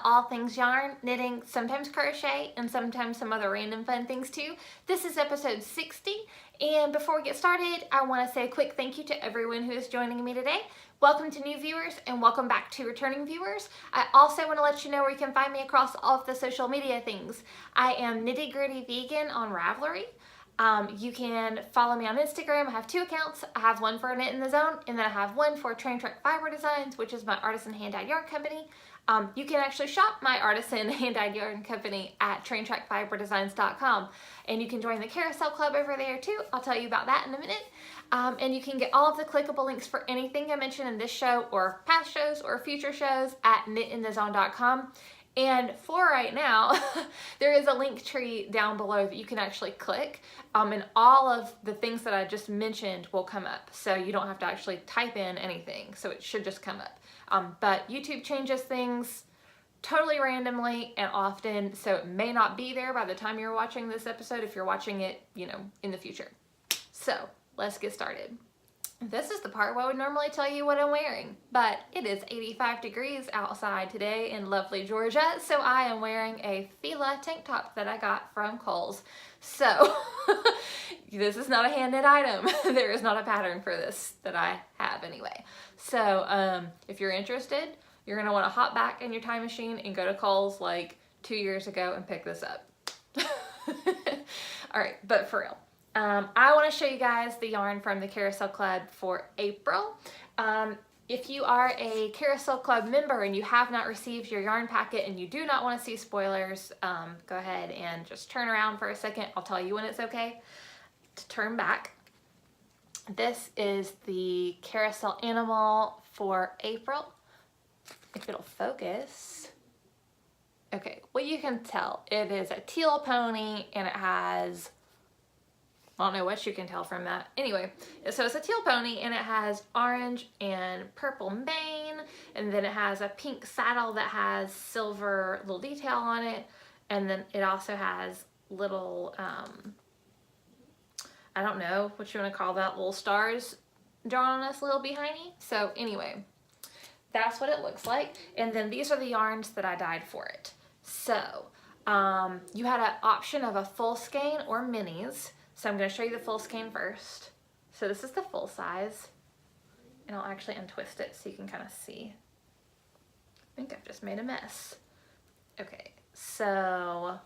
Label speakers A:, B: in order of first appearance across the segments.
A: about all things yarn, knitting, sometimes crochet, and sometimes some other random fun things too. This is episode 60, and before we get started, I want to say a quick thank you to everyone who is joining me today. Welcome to new viewers, and welcome back to returning viewers. I also want to let you know where you can find me across all of the social media things. I am Nitty Gritty Vegan on Ravelry. You can follow me on Instagram. I have two accounts. I have one for Knit in the Zone, and then I have one for Train Track Fiber Designs, which is my artisan hand-dyed yarn company. You can actually shop my artisan hand-dyed yarn company at traintrackfiberdesigns.com, and you can join the carousel club over there too. I'll tell you about that in a minute. And you can get all of the clickable links for anything I mentioned in this show or past shows or future shows at knitinthezone.com. And for right now, there is a link tree down below that you can actually click, and all of the things that I just mentioned will come up. So you don't have to actually type in anything. So it should just come up. But YouTube changes things totally randomly and often, so it may not be there by the time you're watching this episode if you're watching it, in the future. So let's get started. This is the part where I would normally tell you what I'm wearing, but it is 85 degrees outside today in lovely Georgia, so I am wearing a Fila tank top that I got from Kohl's. So this is not a hand knit item. There is not a pattern for this that I have anyway. So if you're interested, you're gonna want to hop back in your time machine and go to Kohl's like 2 years ago and pick this up. All right, but for real. I want to show you guys the yarn from the Carousel Club for April. If you are a Carousel Club member and you have not received your yarn packet and you do not want to see spoilers, go ahead and just turn around for a second. I'll tell you when it's okay to turn back. This is the Carousel Animal for April. If it'll focus. Okay, well you can tell it is a teal pony and it has, I don't know what you can tell from that. Anyway, so it's a teal pony and it has orange and purple mane, and then it has a pink saddle that has silver little detail on it, and then it also has little, I don't know what you want to call that, little stars drawn on this little behindy. So anyway, that's what it looks like. And then these are the yarns that I dyed for it. So you had an option of a full skein or minis. So I'm going to show you the full skein first. So this is the full size, and I'll actually untwist it so you can kind of see. I think I've just made a mess. Okay, so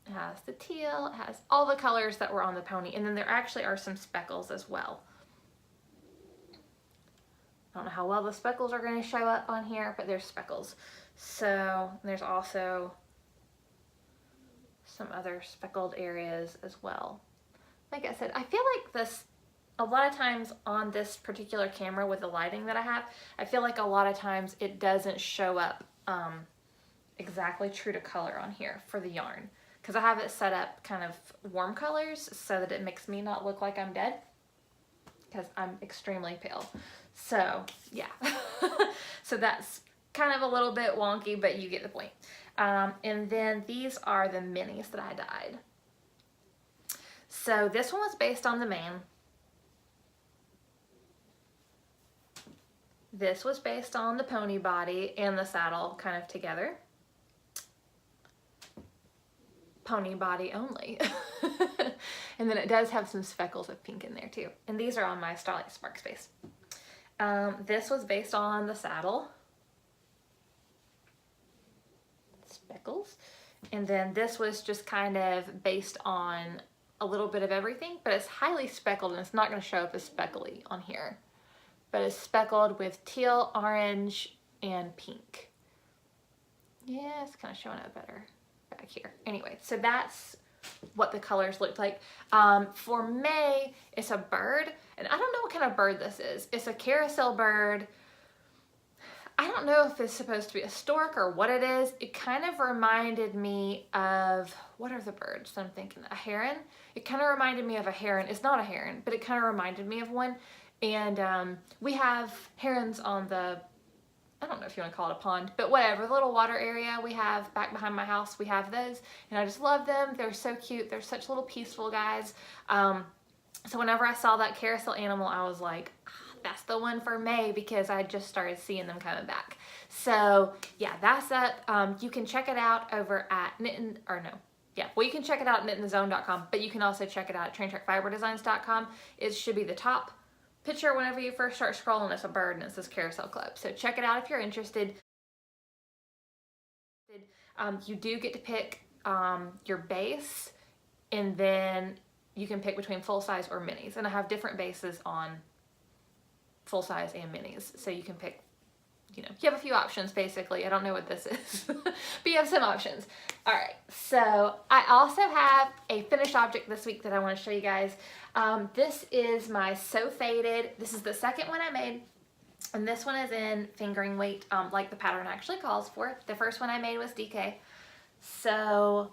A: it has the teal, it has all the colors that were on the pony, and then there actually are some speckles as well. I don't know how well the speckles are going to show up on here, but there's speckles. So there's also some other speckled areas as well. Like I said, I feel like this, a lot of times on this particular camera with the lighting that I have, I feel like a lot of times it doesn't show up exactly true to color on here for the yarn, because I have it set up kind of warm colors so that it makes me not look like I'm dead, because I'm extremely pale. So yeah, so that's kind of a little bit wonky, but you get the point. And then these are the minis that I dyed. So this one was based on the mane. This was based on the pony body and the saddle kind of together. Pony body only. And then it does have some speckles of pink in there too. And these are on my Starlight Spark Space. This was based on the saddle. Speckles. And then this was just kind of based on a little bit of everything, but it's highly speckled and it's not going to show up as speckly on here, but it's speckled with teal, orange, and pink. Yeah, it's kind of showing up better back here. Anyway, so that's what the colors looked like. For May, it's a bird, and I don't know what kind of bird this is. It's a carousel bird. I don't know if it's supposed to be a stork or what it is. It kind of reminded me of, what are the birds I'm thinking? A heron? It kind of reminded me of a heron. It's not a heron, but it kind of reminded me of one. And we have herons on the, I don't know if you want to call it a pond, but whatever, the little water area we have back behind my house, we have those. And I just love them. They're so cute. They're such little peaceful guys. So whenever I saw that carousel animal, I was like, That's the one for May because I just started seeing them coming back. So yeah, that's up. You can check it out over at you can check it out at knittingthezone.com, but you can also check it out at traintrackfiberdesigns.com. It should be the top picture whenever you first start scrolling. It's a bird and it says Carousel Club. So check it out if you're interested. You do get to pick your base, and then you can pick between full size or minis. And I have different bases on full size and minis. So you can pick, you have a few options basically. I don't know what this is, but you have some options. All right, so I also have a finished object this week that I want to show you guys. This is my So Faded. This is the second one I made. And this one is in fingering weight, like the pattern actually calls for. The first one I made was DK. So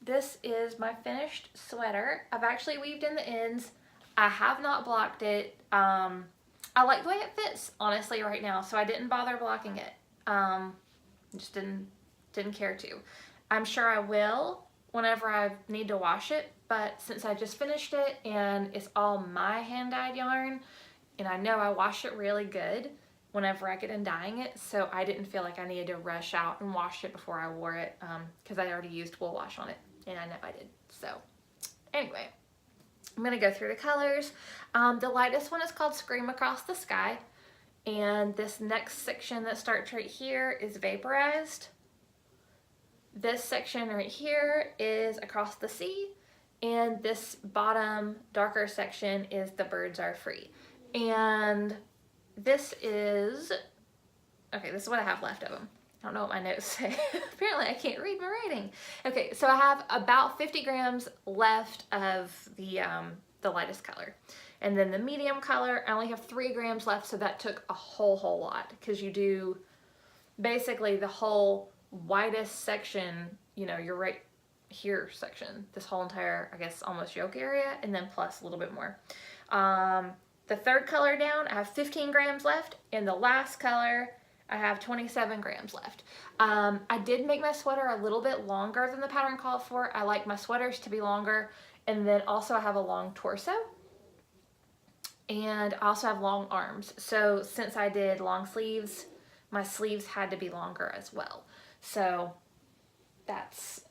A: this is my finished sweater. I've actually weaved in the ends. I have not blocked it. I like the way it fits, honestly, right now, so I didn't bother blocking it. Just didn't care to. I'm sure I will whenever I need to wash it, but since I just finished it and it's all my hand-dyed yarn, and I know I wash it really good whenever I get in dyeing it, so I didn't feel like I needed to rush out and wash it before I wore it, because I already used wool wash on it, and I know I did. So anyway, I'm going to go through the colors. The lightest one is called Scream Across the Sky, and this next section that starts right here is Vaporized. This section right here is Across the Sea, and this bottom darker section is The Birds Are Free. And this is what I have left of them. I don't know what my notes say. Apparently I can't read my writing. Okay, so I have about 50 grams left of the lightest color. And then the medium color, I only have 3 grams left, so that took a whole lot, because you do basically the whole widest section, your right here section, this whole entire, I guess, almost yoke area, and then plus a little bit more. The third color down, I have 15 grams left, and the last color, I have 27 grams left. I did make my sweater a little bit longer than the pattern called for. I like my sweaters to be longer, and then also I have a long torso, and I also have long arms. So since I did long sleeves, my sleeves had to be longer as well. So that's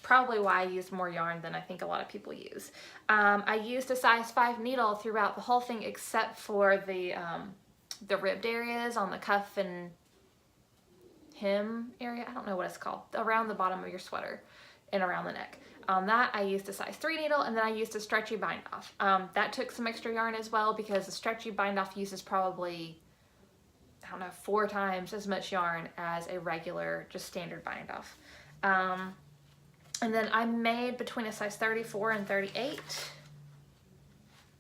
A: probably why I used more yarn than I think a lot of people use. I used a size 5 needle throughout the whole thing except for the ribbed areas on the cuff and hem area. I don't know what it's called. Around the bottom of your sweater and around the neck. On that I used a size 3 needle, and then I used a stretchy bind off. That took some extra yarn as well, because the stretchy bind off uses probably, I don't know, 4 times as much yarn as a regular, just standard bind off. And then I made between a size 34 and 38.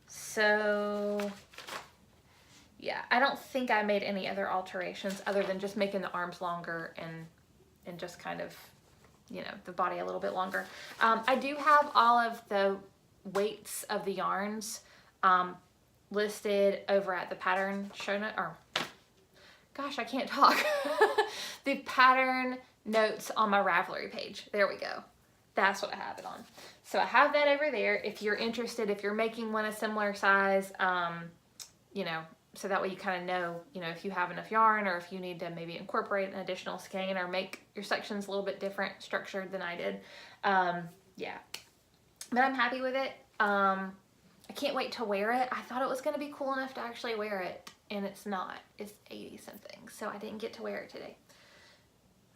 A: So yeah, I don't think I made any other alterations other than just making the arms longer and just kind of, the body a little bit longer. I do have all of the weights of the yarns listed over at the pattern show note, or gosh, I can't talk. The pattern notes on my Ravelry page. There we go. That's what I have it on. So I have that over there if you're interested, if you're making one a similar size, so that way you kind of know, if you have enough yarn, or if you need to maybe incorporate an additional skein or make your sections a little bit different structured than I did. Yeah, but I'm happy with it. I can't wait to wear it. I thought it was going to be cool enough to actually wear it, and it's not. It's 80 something, so I didn't get to wear it today.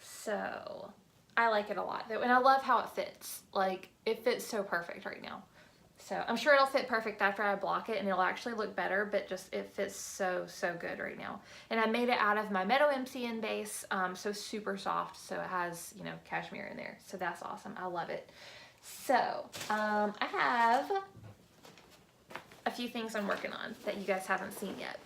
A: So I like it a lot though, and I love how it fits. Like, it fits so perfect right now. So I'm sure it'll fit perfect after I block it, and it'll actually look better, but just it fits so good right now. And I made it out of my Meadow MCN base, so super soft, so it has, cashmere in there. So that's awesome. I love it. So I have a few things I'm working on that you guys haven't seen yet.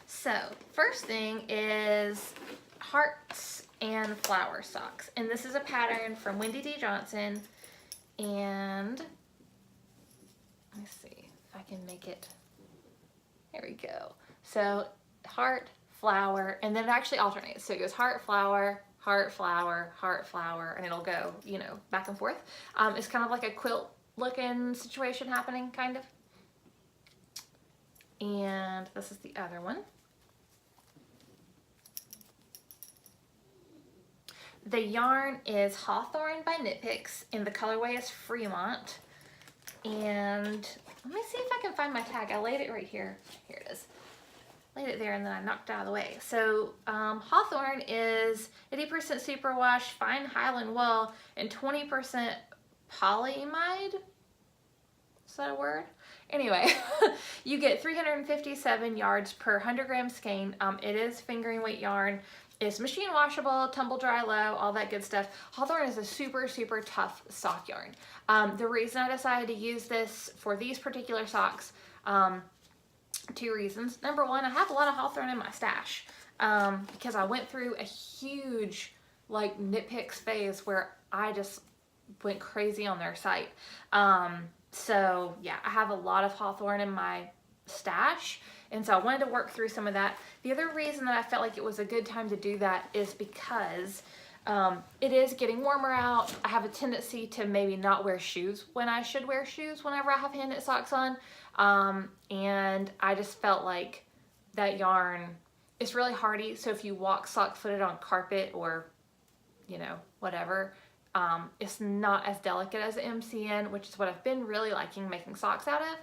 A: So first thing is hearts and flower socks, and this is a pattern from Wendy D Johnson, and let me see if I can make it. There we go. So heart, flower, and then it actually alternates. So it goes heart, flower, heart, flower, heart, flower, and it'll go, back and forth. It's kind of like a quilt looking situation happening, kind of. And this is the other one. The yarn is Hawthorne by Knit Picks, and the colorway is Fremont. And let me see if I can find my tag. I laid it right here. Here it is. Laid it there and then I knocked it out of the way. So Hawthorne is 80% superwash, fine Highland wool, and 20% polyamide. Is that a word? Anyway, you get 357 yards per 100 gram skein. It is fingering weight yarn. It's machine washable, tumble dry low, all that good stuff. Hawthorne is a super, super tough sock yarn. The reason I decided to use this for these particular socks, two reasons. Number one, I have a lot of Hawthorne in my stash because I went through a huge like Knit Picks phase where I just went crazy on their site. So yeah, I have a lot of Hawthorne in my stash. And so I wanted to work through some of that. The other reason that I felt like it was a good time to do that is because it is getting warmer out. I have a tendency to maybe not wear shoes when I should wear shoes whenever I have hand knit socks on. And I just felt like that yarn is really hardy. So if you walk sock footed on carpet or, you know, whatever, it's not as delicate as MCN, which is what I've been really liking making socks out of.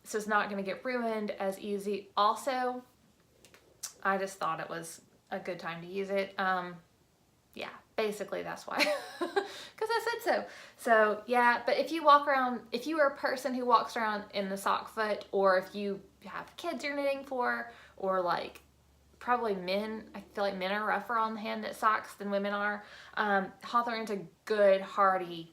A: So it's not going to get ruined as easy. Also, I just thought it was a good time to use it. Yeah, basically that's why, because I said so. So yeah, but if you walk around, if you are a person who walks around in the sock foot, or if you have kids you're knitting for, or like probably men, I feel like men are rougher on the hand knit socks than women are. Hawthorne's a good hardy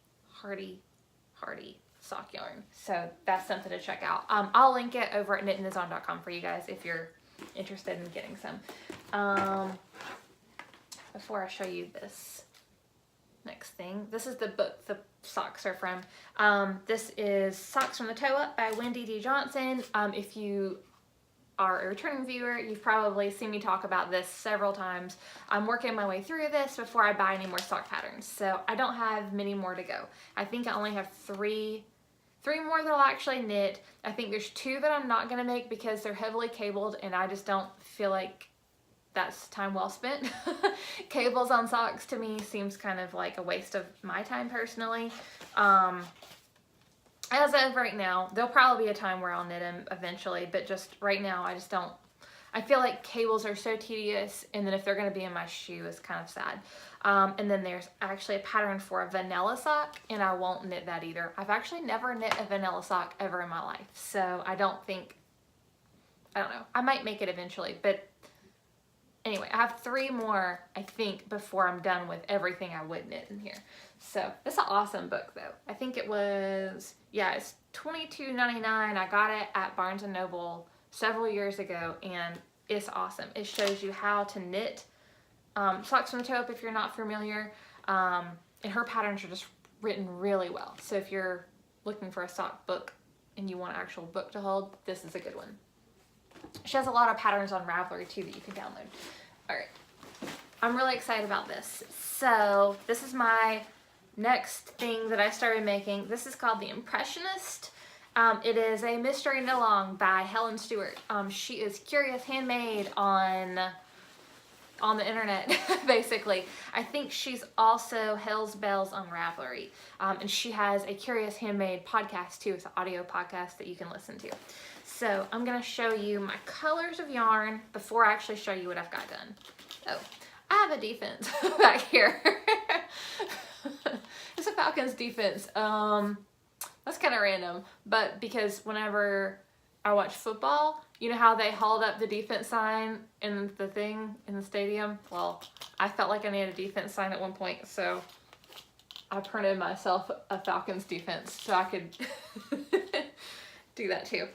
A: sock yarn. So that's something to check out. I'll link it over at knitanddesign.com for you guys if you're interested in getting some. Before I show you this next thing, this is the book the socks are from. This is Socks from the Toe Up by Wendy D Johnson. If you are a returning viewer, you've probably seen me talk about this several times. I'm working my way through this before I buy any more sock patterns. So I don't have many more to go. I think I only have three more that I'll actually knit. I think there's 2 that I'm not gonna make because they're heavily cabled and I just don't feel like that's time well spent. Cables on socks to me seems kind of like a waste of my time personally. As of right now, there'll probably be a time where I'll knit them eventually, but just right now I just don't, I feel like cables are so tedious, and then if they're going to be in my shoe, it's kind of sad. And then there's actually a pattern for a vanilla sock, and I won't knit that either. I've actually never knit a vanilla sock ever in my life, so I don't know. I might make it eventually, but anyway, I have 3 more, I think, before I'm done with everything I would knit in here. So it's an awesome book, though. I think it was, yeah, it's $22.99. I got it at Barnes & Noble several years ago, and it's awesome. It shows you how to knit socks from the toe up if you're not familiar, and her patterns are just written really well. So if you're looking for a sock book and you want an actual book to hold, this is a good one. She has a lot of patterns on Ravelry too that you can download. All right, I'm really excited about this. So this is my next thing that I started making. This is called the Impressionist. It is a mystery knit along by Helen Stewart. She is Curious Handmade on the internet, basically. I think she's also Hells Bells on Ravelry. And she has a Curious Handmade podcast too. It's an audio podcast that you can listen to. So I'm going to show you my colors of yarn before I actually show you what I've got done. Oh, I have a defense back here. It's a Falcons defense. That's kind of random, but because whenever I watch football, you know how they hold up the defense sign in the thing in the stadium? Well, I felt like I needed a defense sign at one point, so I printed myself a Falcons defense so I could do that too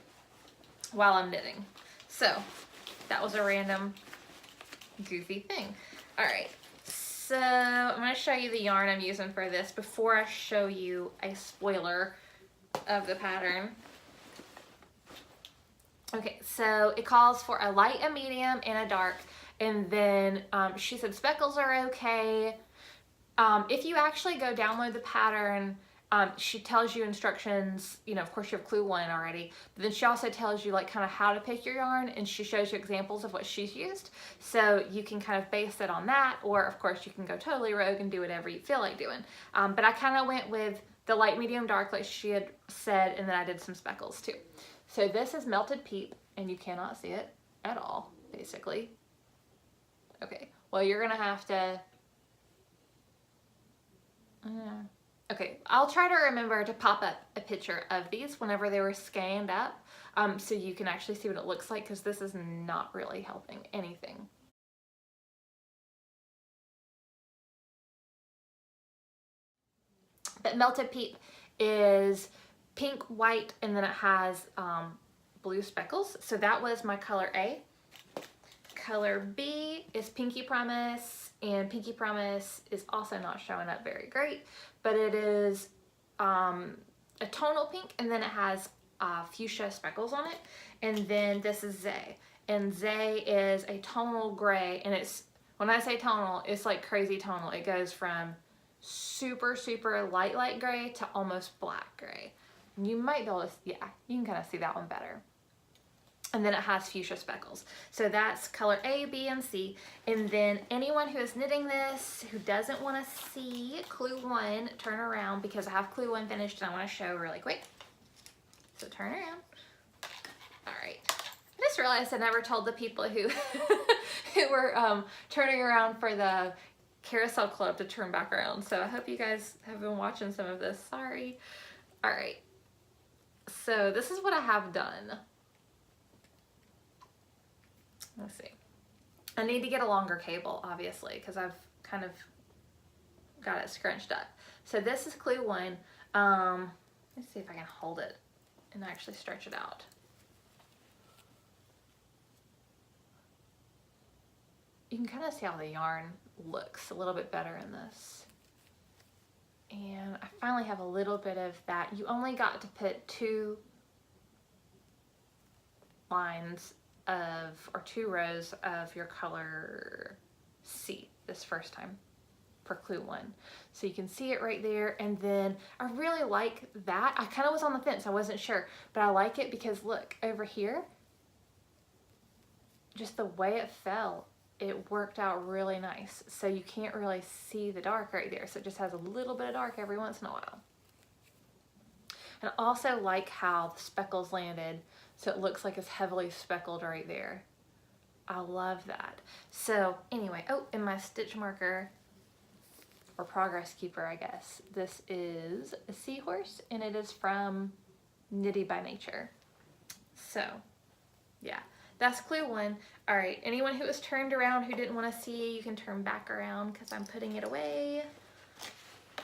A: while I'm knitting. So that was a random goofy thing. All right, so I'm going to show you the yarn I'm using for this before I show you a spoiler of the pattern. Okay, so it calls for a light, a medium, and a dark, and then she said speckles are okay. If you actually go download the pattern She tells you instructions, you know, of course you have clue 1 already, but then she also tells you like kind of how to pick your yarn, and she shows you examples of what she's used. So you can kind of base it on that, or of course you can go totally rogue and do whatever you feel like doing. But I kind of went with the light, medium, dark like she had said, and then I did some speckles too. So this is Melted Peep, and you cannot see it at all, basically. Okay, well you're gonna have to, okay, I'll try to remember to pop up a picture of these whenever they were scanned up, so you can actually see what it looks like, because this is not really helping anything. But Melted Peep is pink, white, and then it has blue speckles. So that was my color A. Color B is Pinky Promise, and Pinky Promise is also not showing up very great, but it is a tonal pink, and then it has fuchsia speckles on it. And then this is Zay, and Zay is a tonal gray, and it's, when I say tonal, it's like crazy tonal. It goes from super, super light gray to almost black gray. And you might be able to, yeah, you can kind of see that one better. And then it has fuchsia speckles. So that's color A, B, and C. And then anyone who is knitting this, who doesn't want to see clue 1, turn around, because I have clue 1 finished and I want to show really quick. So turn around. All right. I just realized I never told the people who, who were turning around for the Carousel Club to turn back around. So I hope you guys have been watching some of this. Sorry. All right. So this is what I have done. Let's see. I need to get a longer cable, obviously, because I've kind of got it scrunched up. So this is clue 1. Let's see if I can hold it and actually stretch it out. You can kind of see how the yarn looks a little bit better in this. And I finally have a little bit of that. You only got to put 2 lines of, or 2 rows of your color C this first time for clue 1. So you can see it right there. And then I really like that. I kind of was on the fence, I wasn't sure, but I like it because look over here, just the way it fell, it worked out really nice. So you can't really see the dark right there. So it just has a little bit of dark every once in a while. And I also like how the speckles landed, so it looks like it's heavily speckled right there. I love that. So anyway, oh, and my stitch marker, or progress keeper, I guess. This is a seahorse, and it is from Knitty by Nature. So yeah, that's clue 1. All right, anyone who was turned around who didn't want to see, you can turn back around because I'm putting it away.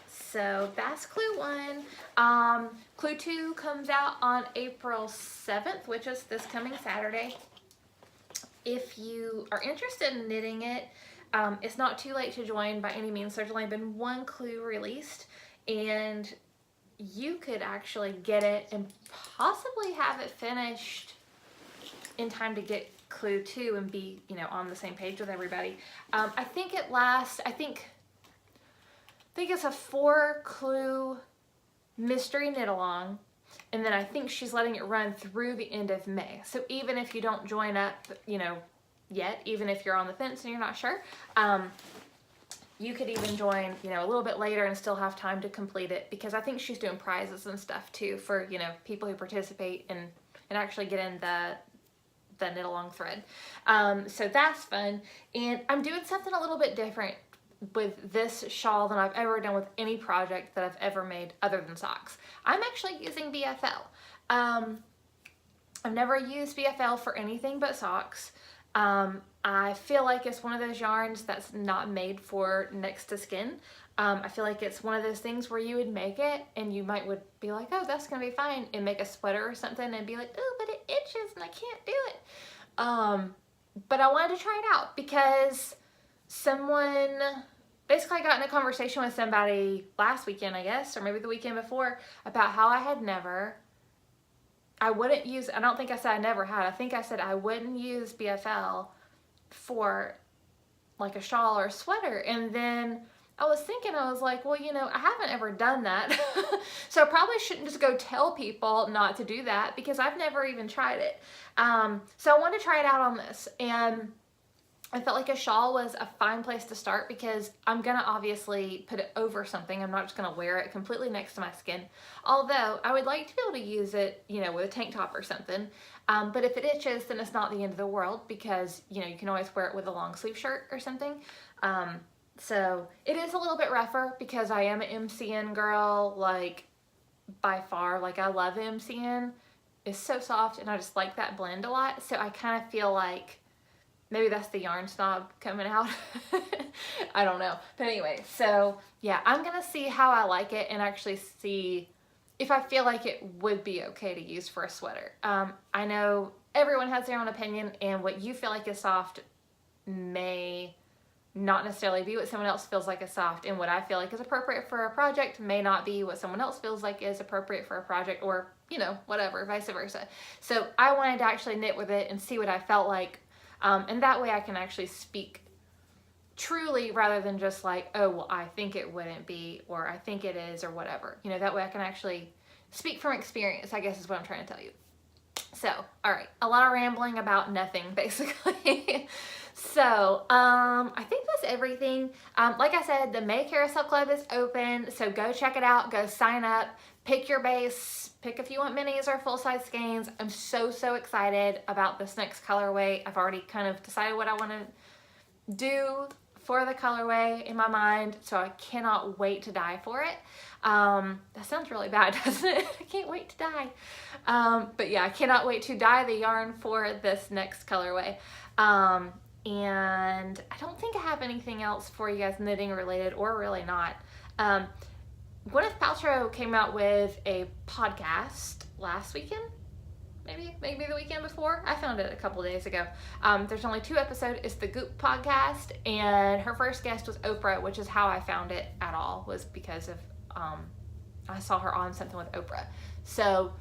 A: So that's clue 1. Clue 2 comes out on April 7th, which is this coming Saturday. If you are interested in knitting it, it's not too late to join by any means. There's only been 1 clue released, and you could actually get it and possibly have it finished in time to get clue 2 and be, you know, on the same page with everybody. I think it lasts, I think it's a 4 clue mystery knit along, and then I think she's letting it run through the end of May. So even if you don't join up, you know, yet, even if you're on the fence and you're not sure, you could even join, you know, a little bit later and still have time to complete it, because I think she's doing prizes and stuff too for, you know, people who participate and actually get in the knit along thread. So that's fun. And I'm doing something a little bit different with this shawl than I've ever done with any project that I've ever made other than socks. I'm actually using BFL. I've never used BFL for anything but socks. I feel like it's one of those yarns that's not made for next to skin. I feel like it's one of those things where you would make it and you would be like, oh, that's gonna be fine, and make a sweater or something and be like, oh, but it itches and I can't do it. But I wanted to try it out because someone, basically I got in a conversation with somebody last weekend, I guess, or maybe the weekend before, about how I wouldn't use, I don't think I said I never had, I think I said I wouldn't use BFL for like a shawl or a sweater. And then I was thinking, I was like, well, I haven't ever done that. So I probably shouldn't just go tell people not to do that because I've never even tried it. So I wanted to try it out on this. And I felt like a shawl was a fine place to start because I'm going to obviously put it over something. I'm not just going to wear it completely next to my skin. Although I would like to be able to use it, with a tank top or something. But if it itches, then it's not the end of the world because, you can always wear it with a long sleeve shirt or something. So it is a little bit rougher because I am an MCN girl, like by far. Like I love MCN. It's so soft and I just like that blend a lot. So I kind of feel like maybe that's the yarn snob coming out. I don't know. But anyway, so yeah, I'm going to see how I like it and actually see if I feel like it would be okay to use for a sweater. I know everyone has their own opinion and what you feel like is soft may not necessarily be what someone else feels like is soft, and what I feel like is appropriate for a project may not be what someone else feels like is appropriate for a project, or whatever, vice versa. So I wanted to actually knit with it and see what I felt like, and that way I can actually speak truly rather than just like, oh well, I think it wouldn't be, or I think it is, or whatever. That way I can actually speak from experience, I guess is what I'm trying to tell you. So, all right, a lot of rambling about nothing, basically. So, I think that's everything. Like I said, the May Carousel Club is open, so go check it out, go sign up, pick your base, pick if you want minis or full-size skeins. I'm so excited about this next colorway. I've already kind of decided what I want to do for the colorway in my mind, so I cannot wait to dye for it. That sounds really bad, doesn't it? I can't wait to dye. But yeah, I cannot wait to dye the yarn for this next colorway. And I don't think I have anything else for you guys knitting related, or really not. Gwyneth Paltrow came out with a podcast last weekend. Maybe the weekend before. I found it a couple days ago. There's only 2 episodes. It's the Goop podcast, and her first guest was Oprah, which is how I found it at all, was because of I saw her on something with Oprah. So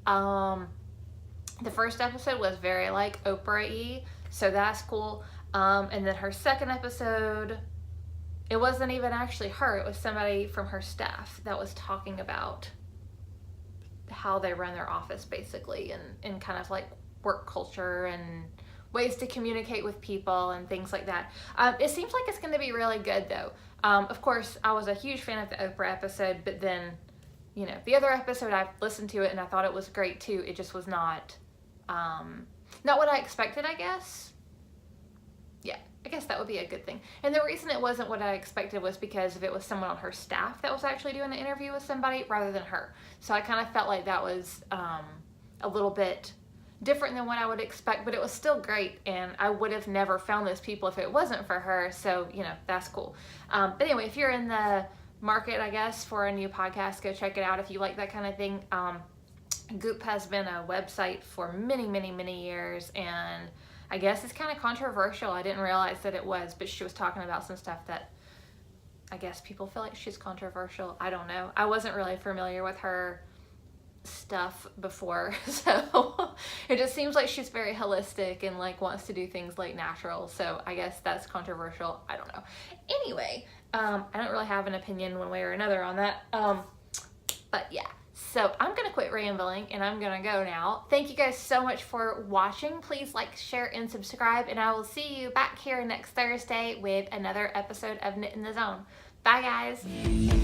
A: the first episode was very like Oprah-y, so that's cool. And then her second episode, it wasn't even actually her, it was somebody from her staff that was talking about how they run their office, basically, and kind of like work culture and ways to communicate with people and things like that. It seems like it's going to be really good, though. Of course, I was a huge fan of the Oprah episode, but then, the other episode, I listened to it and I thought it was great too. It just was not what I expected, I guess. Yeah, I guess that would be a good thing. And the reason it wasn't what I expected was because if it was someone on her staff that was actually doing an interview with somebody rather than her. So I kind of felt like that was a little bit different than what I would expect, but it was still great, and I would have never found those people if it wasn't for her, so, that's cool. But anyway, if you're in the market, I guess, for a new podcast, go check it out if you like that kind of thing. Goop has been a website for many years, and I guess it's kind of controversial. I didn't realize that it was, but she was talking about some stuff that I guess people feel like she's controversial. I don't know. I wasn't really familiar with her stuff before, so it just seems like she's very holistic and like wants to do things like natural, so I guess that's controversial. I don't know. Anyway, I don't really have an opinion one way or another on that, but yeah. So I'm going to quit rambling and I'm going to go now. Thank you guys so much for watching. Please like, share, and subscribe, and I will see you back here next Thursday with another episode of Knit in the Zone. Bye, guys.